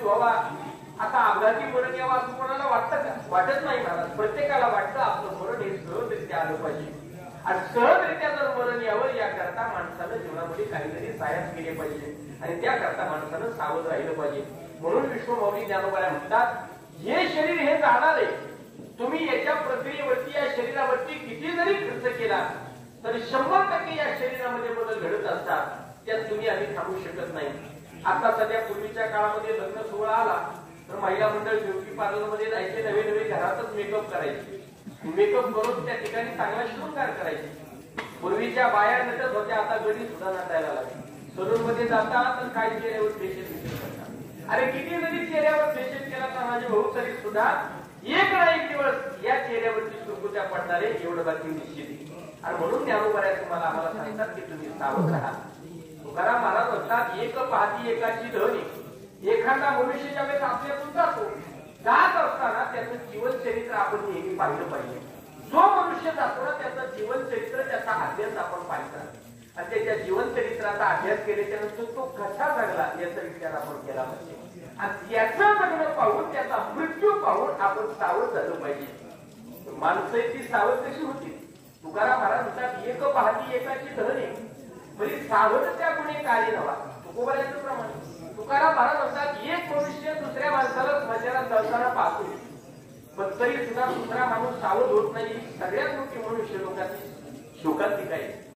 व्हावा, आता अपघाती मरण यावं असं कोणाला वाटतं का? वाटत नाही महाराज. प्रत्येकाला वाटतं आपलं मरण हे सहजरित्या आलं पाहिजे. आणि सहजरित्या जर मरण यावं याकरता माणसानं जीवनामध्ये काहीतरी साहस केले पाहिजे आणि त्याकरता माणसानं सावध राहिलं पाहिजे. म्हणून विश्वमौली ज्ञानोबा म्हणतात, हे शरीर हे जाणार आहे. तुम्ही याच्या प्रक्रियेवरती, या शरीरावरती किती जरी खर्च केला तरी 100% या शरीरामध्ये बदल घडत असतात. त्यात तुम्ही आधी थांबू शकत नाही. आता सध्या पूर्वीच्या काळामध्ये लग्न सोहळा आला तर महिला मंडळ ब्युटी पार्लर मध्ये जायचे, नवे नवे घरातच मेकअप करायचे. मेकअप करून त्या ठिकाणी चांगला शृंगार करायचे. पूर्वीच्या बाया नटत होत्या, आता घरी सुद्धा नटायला लागली. सलून मध्ये जातात तर काही चेहऱ्यावर फेशियल करतात. अरे किती जरी चेहऱ्यावर फेशियल केला तर माझे भाऊ तरी सुद्धा एक ना एक दिवस या चेहऱ्यावरती सुरकुत्या पडणारे एवढं बाकी निश्चित. आणि म्हणून ज्ञानोबा तुम्हाला आम्हाला सांगतात की तुम्ही सावध राहा. तुकाराम महाराज म्हणतात, एक पाहती एकाची धनी. एखादा मनुष्य ज्यावेळेस आपल्यातून जातो, जात असताना त्याचं जीवन चरित्र आपण नेहमी पाहिलं पाहिजे. जो मनुष्य जातो ना त्याचं जीवन चरित्र, त्याचा अभ्यास आपण पाहिला आणि त्याच्या जीवन चरित्राचा अभ्यास केल्याच्या नंतर तो कसा जगला याचा विचार आपण केला पाहिजे. आणि याचं जगणं पाहून, त्याचा मृत्यू पाहून आपण सावध झालं पाहिजे. माणसं ती सावध कशी होती? तुकाराम महाराज म्हणतात, एक पाहती एकाची धनी म्हणजे सावध त्या गुन्हे कार्य नवा. तुकोबाऱ्याचं प्रमाण. तुकाराम महाराज म्हणतात, एक मनुष्य दुसऱ्या माणसाला स्मशानात जळताना पाहतो पण तरी सुद्धा दुसरा माणूस सावध होत नाही. सगळ्यात मोठी मनुष्य लोकांची शोकांतिका आहे.